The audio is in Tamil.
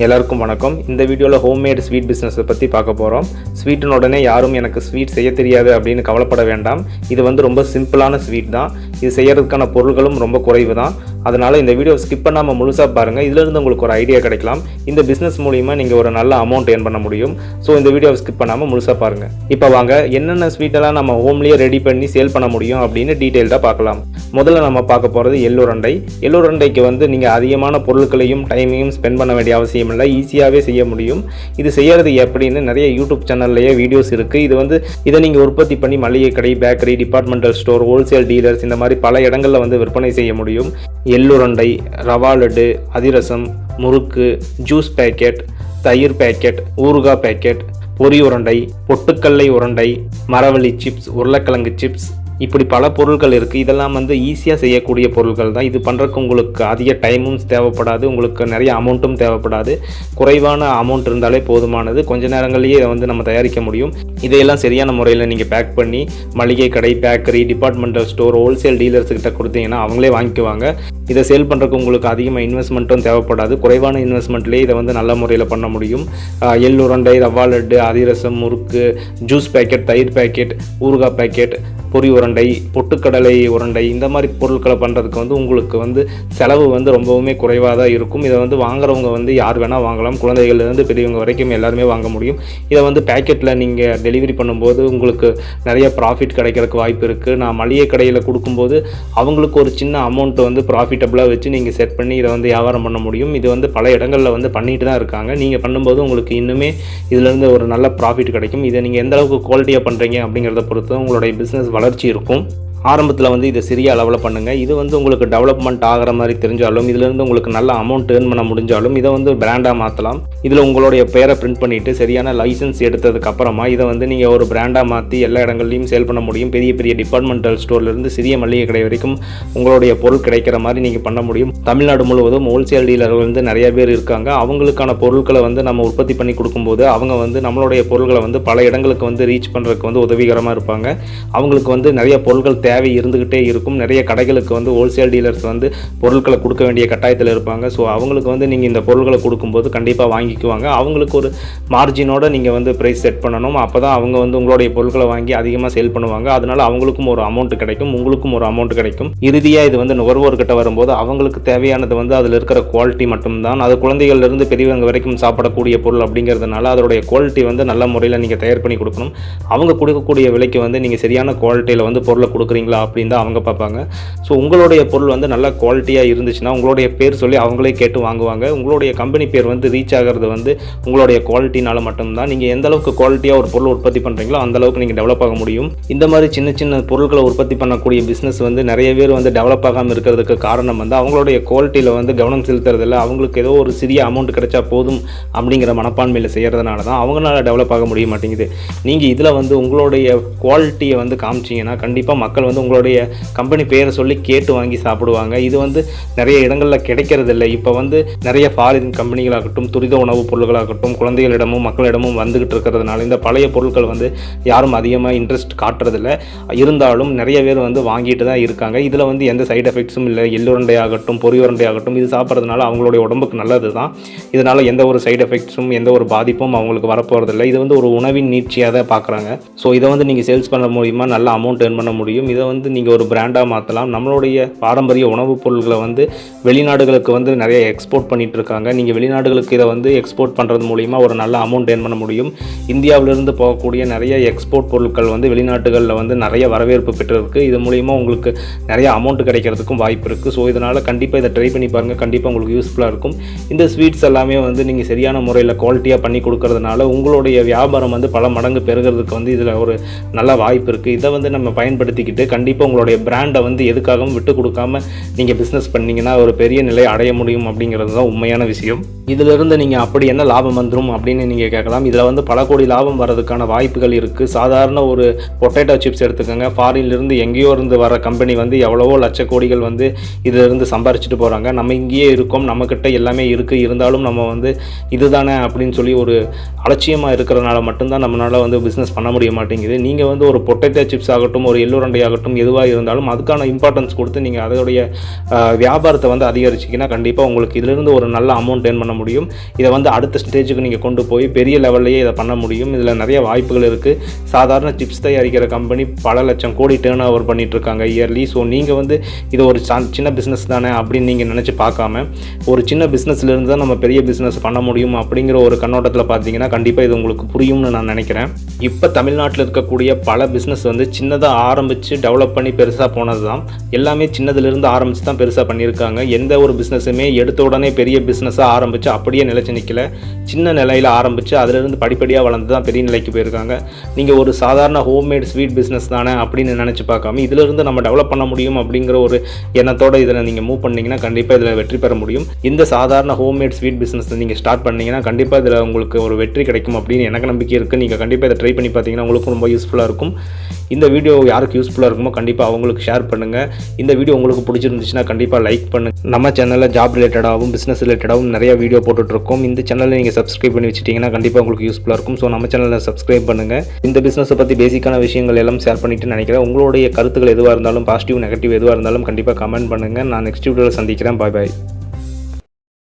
எல்லாருக்கும் வணக்கம். இந்த வீடியோவில் ஹோம்மேட் ஸ்வீட் பிஸ்னஸை பற்றி பார்க்க போகிறோம். ஸ்வீட்டின் உடனே யாரும் எனக்கு ஸ்வீட் செய்ய தெரியாது அப்படின்னு கவலைப்பட வேண்டாம். இது ரொம்ப சிம்பிளான ஸ்வீட் தான். இது செய்கிறதுக்கான பொருட்களும் ரொம்ப குறைவு தான். அதனால் இந்த வீடியோ ஸ்கிப் பண்ணாமல் முழுசாக பாருங்கள். இதிலிருந்து உங்களுக்கு ஒரு ஐடியா கிடைக்கலாம். இந்த பிஸ்னஸ் மூலிமா நீங்கள் ஒரு நல்ல அமௌண்ட் ஏர்ன் பண்ண முடியும். ஸோ இந்த வீடியோவை ஸ்கிப் பண்ணாமல் முழுசாக பாருங்கள். இப்போ வாங்க என்னென்ன ஸ்வீட்டெல்லாம் நம்ம ஹோம்லேயே ரெடி பண்ணி சேல் பண்ண முடியும் அப்படின்னு டீட்டெயில்டாக பார்க்கலாம். முதல்ல நம்ம பார்க்க போகிறது எள்ளுருண்டை. எள்ளுருண்டைக்கு நீங்கள் அதிகமான பொருட்களையும் டைமையும் ஸ்பெண்ட் பண்ண வேண்டிய அவசியம் இல்லை. ஈஸியாகவே செய்ய முடியும். இது செய்கிறது எப்படின்னு நிறைய யூடியூப் சேனல்லையே வீடியோஸ் இருக்குது. இதை நீங்கள் உற்பத்தி பண்ணி மளிகை கடை, bakery, departmental store, wholesale dealers இந்த மாதிரி பல இடங்களில் விற்பனை செய்ய முடியும். எள்ளுருண்டை, ரவா லட்டு, அதிரசம், முறுக்கு, ஜூஸ் பேக்கெட், தயிர் பேக்கெட், ஊறுகாய் பேக்கெட், பொரி உருண்டை, பொட்டுக்கல்லை உருண்டை, மரவள்ளி சிப்ஸ், உருளைக்கிழங்கு சிப்ஸ், இப்படி பல பொருட்கள் இருக்குது. இதெல்லாம் ஈஸியாக செய்யக்கூடிய பொருட்கள் தான். இது பண்ணுறதுக்கு உங்களுக்கு அதிக டைமும் தேவைப்படாது, உங்களுக்கு நிறைய அமௌண்ட்டும் தேவைப்படாது. குறைவான அமௌண்ட் இருந்தாலே போதுமானது. கொஞ்ச நேரங்கள்லேயே இதை நம்ம தயாரிக்க முடியும். இதையெல்லாம் சரியான முறையில் நீங்கள் பேக் பண்ணி மளிகை கடை, பேக்கரி, டிபார்ட்மெண்டல் ஸ்டோர், ஹோல்சேல் டீலர்ஸ்கிட்ட கொடுத்தீங்கன்னா அவங்களே வாங்கிக்குவாங்க. இதை சேல் பண்ணுறதுக்கு உங்களுக்கு அதிகமாக இன்வெஸ்ட்மெண்ட்டும் தேவைப்படாது. குறைவான இன்வெஸ்ட்மெண்ட்லேயே இதை நல்ல முறையில் பண்ண முடியும். எள்ளுருண்டை, ரவா லட்டு, அதிரசம், முறுக்கு, ஜூஸ் பேக்கெட், தயிர் பேக்கெட், ஊறுகாய் பேக்கெட், பொரி உருண்டை, பொட்டுக்கடலை உருண்டை, இந்த மாதிரி பொருட்களை பண்ணுறதுக்கு உங்களுக்கு செலவு ரொம்பவுமே குறைவாக தான் இருக்கும். இதை வாங்குறவங்க யார் வேணால் வாங்கலாம். குழந்தைகள்லேருந்து பெரியவங்க வரைக்கும் எல்லாருமே வாங்க முடியும். இதை பேக்கெட்டில் நீங்கள் டெலிவரி பண்ணும்போது உங்களுக்கு நிறைய ப்ராஃபிட் கிடைக்கிறதுக்கு வாய்ப்பு இருக்குது. நான் மளிகை கடையில் கொடுக்கும்போது அவங்களுக்கு ஒரு சின்ன அமௌண்ட் ப்ராஃபிட்டபுளாக வச்சு நீங்கள் செட் பண்ணி இதை வியாபாரம் பண்ண முடியும். இது பல இடங்களில் பண்ணிட்டு தான் இருக்காங்க. நீங்கள் பண்ணும்போது உங்களுக்கு இன்னுமே இதிலேருந்து ஒரு நல்ல ப்ராஃபிட் கிடைக்கும். இதை நீங்கள் எந்த அளவுக்கு குவாலிட்டியாக பண்ணுறீங்க அப்படிங்கிறத பொறுத்து உங்களுடைய பிஸ்னஸ் வளர்ச்சி இருக்கும். ஆரம்பத்தில் இதை சிறிய அளவில் பண்ணுங்கள். இது உங்களுக்கு டெவலப்மெண்ட் ஆகிற மாதிரி தெரிஞ்சாலும், இதிலேருந்து உங்களுக்கு நல்ல அமௌண்ட் ஏர்ன் பண்ண முடிஞ்சாலும் இதை பிராண்டாக மாற்றலாம். இதில் உங்களுடைய பேரை பிரிண்ட் பண்ணிவிட்டு சரியான லைசன்ஸ் எடுத்ததுக்கு அப்புறமா இதை நீங்கள் ஒரு பிராண்டாக மாற்றி எல்லா இடங்கள்லையும் சேல் பண்ண முடியும். பெரிய பெரிய டிபார்ட்மெண்டல் ஸ்டோர்லேருந்து சிறிய மளிகை கடை வரைக்கும் உங்களுடைய பொருள் கிடைக்கிற மாதிரி நீங்கள் பண்ண முடியும். தமிழ்நாடு முழுவதும் ஹோல்சேல் டீலர்கள் நிறைய பேர் இருக்காங்க. அவங்களுக்கான பொருட்களை நம்ம உற்பத்தி பண்ணி கொடுக்கும்போது அவங்க நம்மளுடைய பொருட்களை பல இடங்களுக்கு ரீச் பண்ணுறதுக்கு உதவிகரமாக இருப்பாங்க. அவங்களுக்கு நிறைய பொருட்கள் தேவை இருந்துகிட்டே இருக்கும். நிறைய கடைகளுக்கு ஹோல்சேல் டீலர்ஸ் பொருட்களை கொடுக்க வேண்டிய கட்டாயத்தில் இருப்பாங்க. ஸோ அவங்களுக்கு நீங்கள் இந்த பொருட்களை கொடுக்கும்போது கண்டிப்பாக வாங்கிக்குவாங்க. அவங்களுக்கு ஒரு மார்ஜினோட நீங்கள் ப்ரைஸ் செட் பண்ணணும். அப்போ தான் அவங்க உங்களுடைய பொருட்களை வாங்கி அதிகமாக சேல் பண்ணுவாங்க. அதனால அவங்களுக்கும் ஒரு அமௌண்ட் கிடைக்கும், உங்களுக்கும் ஒரு அமௌண்ட் கிடைக்கும். இறுதியாக இது நுகர்வோர்கிட்ட வரும்போது அவங்களுக்கு தேவையானது அதில் இருக்கிற குவாலிட்டி மட்டும்தான். அது குழந்தைகள்லேருந்து பெரியவங்க வரைக்கும் சாப்பிடக்கூடிய பொருள் அப்படிங்கிறதுனால அதோடைய குவாலிட்டி நல்ல முறையில் நீங்கள் தயார் பண்ணி கொடுக்கணும். அவங்க கொடுக்கக்கூடிய விலைக்கு நீங்கள் சரியான குவாலிட்டியில் பொருளை கொடுக்குறீங்க அப்படின்னு தான் அவங்க பார்ப்பாங்க. ஸோ உங்களுடைய பொருள் நல்ல குவாலிட்டியாக இருந்துச்சுன்னா உங்களுடைய பேர் சொல்லி அவங்களே கேட்டு வாங்குவாங்க. உங்களுடைய கம்பெனி பேர் ரீச் ஆகிறது உங்களுடைய குவாலிட்டினால மட்டும்தான். நீங்கள் எந்த அளவுக்கு குவாலிட்டியாக ஒரு பொருள் உற்பத்தி பண்ணுறீங்களோ அந்த அளவுக்கு நீங்கள் டெவலப் ஆக முடியும். இந்த மாதிரி சின்ன சின்ன பொருட்களை உற்பத்தி பண்ணக்கூடிய பிஸ்னஸ் நிறைய பேர் டெவலப் ஆகாமல் இருக்கிறதுக்கு காரணம் அவங்களுடைய குவாலிட்டியில் கவனம் செலுத்துறதில்ல. அவங்களுக்கு ஏதோ ஒரு சிறிய அமௌண்ட் கிடைச்சா போதும் அப்படிங்கிற மனப்பான்மையில் செய்கிறதுனால தான் அவங்களால டெவலப் ஆக முடிய மாட்டேங்குது. நீங்கள் இதில் உங்களுடைய குவாலிட்டியை காமிச்சிங்கன்னா கண்டிப்பாக மக்கள் உங்களுடைய கம்பெனி பேரை சொல்லி கேட்டு வாங்கி சாப்பிடுவாங்க. இது நிறைய இடங்களில் கிடைக்கிறதில்லை. இப்போ நிறைய ஃபாரின் கம்பெனிகளாகட்டும், துரித உணவுப் பொருட்களாகட்டும் குழந்தைகளிடமும் மக்களிடமும் வந்துகிட்டு இருக்கிறதுனால இந்த பழைய பொருட்கள் யாரும் அதிகமாக இன்ட்ரெஸ்ட் காட்டுறதில்லை. இருந்தாலும் நிறைய பேர் வாங்கிட்டு தான் இருக்காங்க. இதில் எந்த சைடு எஃபெக்ட்ஸும் இல்லை. எள்ளுருண்டையாகட்டும், பொரி உருண்டையாகட்டும் இது சாப்பிட்றதுனால அவங்களுடைய உடம்புக்கு நல்லது தான். இதனால் எந்த ஒரு சைடு எஃபெக்ட்ஸும் எந்த ஒரு பாதிப்பும் அவங்களுக்கு வரப்போகிறதில்லை. இது ஒரு உணவின் நீட்சியாக தான் பார்க்குறாங்க. ஸோ இதை நீங்கள் சேல்ஸ் பண்ண முடியுமா, நல்ல அமௌண்ட் ஏர்ன் பண்ண முடியும். இதை நீங்கள் ஒரு பிராண்டாக மாற்றலாம். நம்மளுடைய பாரம்பரிய உணவுப் பொருட்களை வெளிநாடுகளுக்கு நிறைய எக்ஸ்போர்ட் பண்ணிகிட்டு இருக்காங்க. நீங்கள் வெளிநாடுகளுக்கு இதை எக்ஸ்போர்ட் பண்ணுறது மூலிமா ஒரு நல்ல அமௌண்ட் ஏர்ன் பண்ண முடியும். இந்தியாவிலிருந்து போகக்கூடிய நிறைய எக்ஸ்போர்ட் பொருட்கள் வெளிநாட்டுகளில் நிறைய வரவேற்பு பெற்றிருக்கு. இது மூலிமா உங்களுக்கு நிறைய அமௌண்ட் கிடைக்கிறதுக்கும் வாய்ப்பு இருக்குது. ஸோ இதனால் கண்டிப்பாக இதை ட்ரை பண்ணி பாருங்கள். கண்டிப்பாக உங்களுக்கு யூஸ்ஃபுல்லாக இருக்கும். இந்த ஸ்வீட்ஸ் எல்லாமே நீங்கள் சரியான முறையில் குவாலிட்டியாக பண்ணி கொடுக்கறதுனால உங்களுடைய வியாபாரம் பல மடங்கு பெருகிறதுக்கு இதில் ஒரு நல்ல வாய்ப்பு இருக்குது. இதை நம்ம பயன்படுத்திக்கிட்டு கண்டிப்பாக உங்களுடைய பிராண்டை எதுக்காகவும் விட்டு கொடுக்காம நீங்கள் பிஸ்னஸ் பண்ணிங்கன்னா ஒரு பெரிய நிலை அடைய முடியும் அப்படிங்கிறது தான் உண்மையான விஷயம். இதிலிருந்து நீங்கள் அப்படி என்ன லாபம் வந்துடும் அப்படின்னு நீங்கள் கேட்கலாம். இதில் பல கோடி லாபம் வரதுக்கான வாய்ப்புகள் இருக்குது. சாதாரண ஒரு பொட்டேட்டோ சிப்ஸ் எடுத்துக்கோங்க. ஃபாரின்லேருந்து எங்கேயோ இருந்து வர கம்பெனி எவ்வளவோ லட்ச கோடிகள் இதிலிருந்து சம்பாரிச்சிட்டு போகிறாங்க. நம்ம இங்கேயே இருக்கோம், நம்மக்கிட்ட எல்லாமே இருக்குது. இருந்தாலும் நம்ம இதுதானே அப்படின்னு சொல்லி ஒரு அலட்சியமாக இருக்கிறனால மட்டும்தான் நம்மளால் பிஸ்னஸ் பண்ண முடிய மாட்டேங்குது. நீங்கள் ஒரு பொட்டேட்டோ சிப்ஸ் ஆகட்டும், ஒரு எள்ளுருண்டை ஆகட்டும் ஆகட்டும், எதுவாக இருந்தாலும் அதுக்கான இம்பார்ட்டன்ஸ் கொடுத்து நீங்கள் அதோடைய வியாபாரத்தை வந்து அதிகரிச்சிங்கன்னா கண்டிப்பாக உங்களுக்கு இதிலிருந்து ஒரு நல்ல அமௌண்ட் ஏர்ன் பண்ண முடியும். இதை வந்து அடுத்த ஸ்டேஜுக்கு நீங்கள் கொண்டு போய் பெரிய லெவல்லையே இதை பண்ண முடியும். இதில் நிறைய வாய்ப்புகள் இருக்குது. சாதாரண சிப்ஸ் தயாரிக்கிற கம்பெனி பல லட்சம் கோடி டேர்ன் ஓவர் பண்ணிகிட்ருக்காங்க இயர்லி. ஸோ நீங்கள் வந்து இது ஒரு சின்ன பிஸ்னஸ் தானே அப்படின்னு நீங்கள் நினச்சி பார்க்காம ஒரு சின்ன பிஸ்னஸ்லேருந்து தான் நம்ம பெரிய பிஸ்னஸ் பண்ண முடியும் அப்படிங்கிற ஒரு கண்ணோட்டத்தில் பார்த்தீங்கன்னா கண்டிப்பாக இது உங்களுக்கு புரியும்னு நான் நினைக்கிறேன். இப்போ தமிழ்நாட்டில் இருக்கக்கூடிய பல பிஸ்னஸ் வந்து சின்னதாக ஆரம்பித்து டெவலப் பண்ணி பெருசாக போனது தான். எல்லாமே சின்னதுலேருந்து ஆரம்பித்து தான் பெருசாக பண்ணியிருக்காங்க. எந்த ஒரு பிஸ்னஸுமே எடுத்த உடனே பெரிய பிஸ்னஸாக ஆரம்பித்து அப்படியே நிலைச்சு நிற்கல. சின்ன நிலையில் ஆரம்பித்து அதிலிருந்து படிப்படியாக வளர்ந்து தான் பெரிய நிலைக்கு போயிருக்காங்க. நீங்கள் ஒரு சாதாரண ஹோம்மேட் ஸ்வீட் பிஸ்னஸ் தானே அப்படின்னு நினச்சி பார்க்காம இதிலிருந்து நம்ம டெவலப் பண்ண முடியும் அப்படிங்கிற ஒரு எண்ணத்தோடு இதில் நீங்கள் மூவ் பண்ணிங்கன்னா கண்டிப்பாக இதில் வெற்றி பெற முடியும். இந்த சாதாரண ஹோம்மேட் ஸ்வீட் பிஸ்னஸ் நீங்கள் ஸ்டார்ட் பண்ணிங்கன்னா கண்டிப்பாக இதில் உங்களுக்கு ஒரு வெற்றி கிடைக்கும் அப்படின்னு எனக்கு நம்பிக்கை இருக்குது. நீங்கள் கண்டிப்பாக இதை ட்ரை பண்ணி பார்த்தீங்கன்னா உங்களுக்கும் ரொம்ப யூஸ்ஃபுல்லாக இருக்கும். இந்த வீடியோ யாருக்கு யூஸ்ஃபுல்லாக இருக்குமோ கண்டிப்பாக அவங்களுக்கு ஷேர் பண்ணுங்கள். இந்த வீடியோ உங்களுக்கு பிடிச்சிருந்துச்சுன்னா கண்டிப்பாக லைக் பண்ணுங்கள். நம்ம சேனலில் ஜாப் ரிலேட்டடாகவும் பிஸ்னஸ் ரிலேட்டடாகவும் நிறைய வீடியோ போட்டுட்ருக்கோம். இந்த சேனலில் நீங்கள் சப்ஸ்கிரைப் பண்ணி வச்சிட்டிங்கன்னா கண்டிப்பாக உங்களுக்கு யூஸ்ஃபுல்லாக இருக்கும். ஸோ நம்ம சேனலில் சப்ஸ்கிரைப் பண்ணுங்கள். இந்த பிஸ்னஸை பற்றி பேசிக்கான விஷயங்கள் எல்லாம் ஷேர் பண்ணிட்டு நினைக்கிறேன். உங்களுடைய கருத்துக்கள் எதுவாக இருந்தாலும் பாசிட்டிவ் நெகட்டிவ் எதுவாக இருந்தாலும் கண்டிப்பாக கமெண்ட் பண்ணுங்கள். நான் நெக்ஸ்ட் வீடியோவில் சந்திக்கிறேன். பாய் பாய்.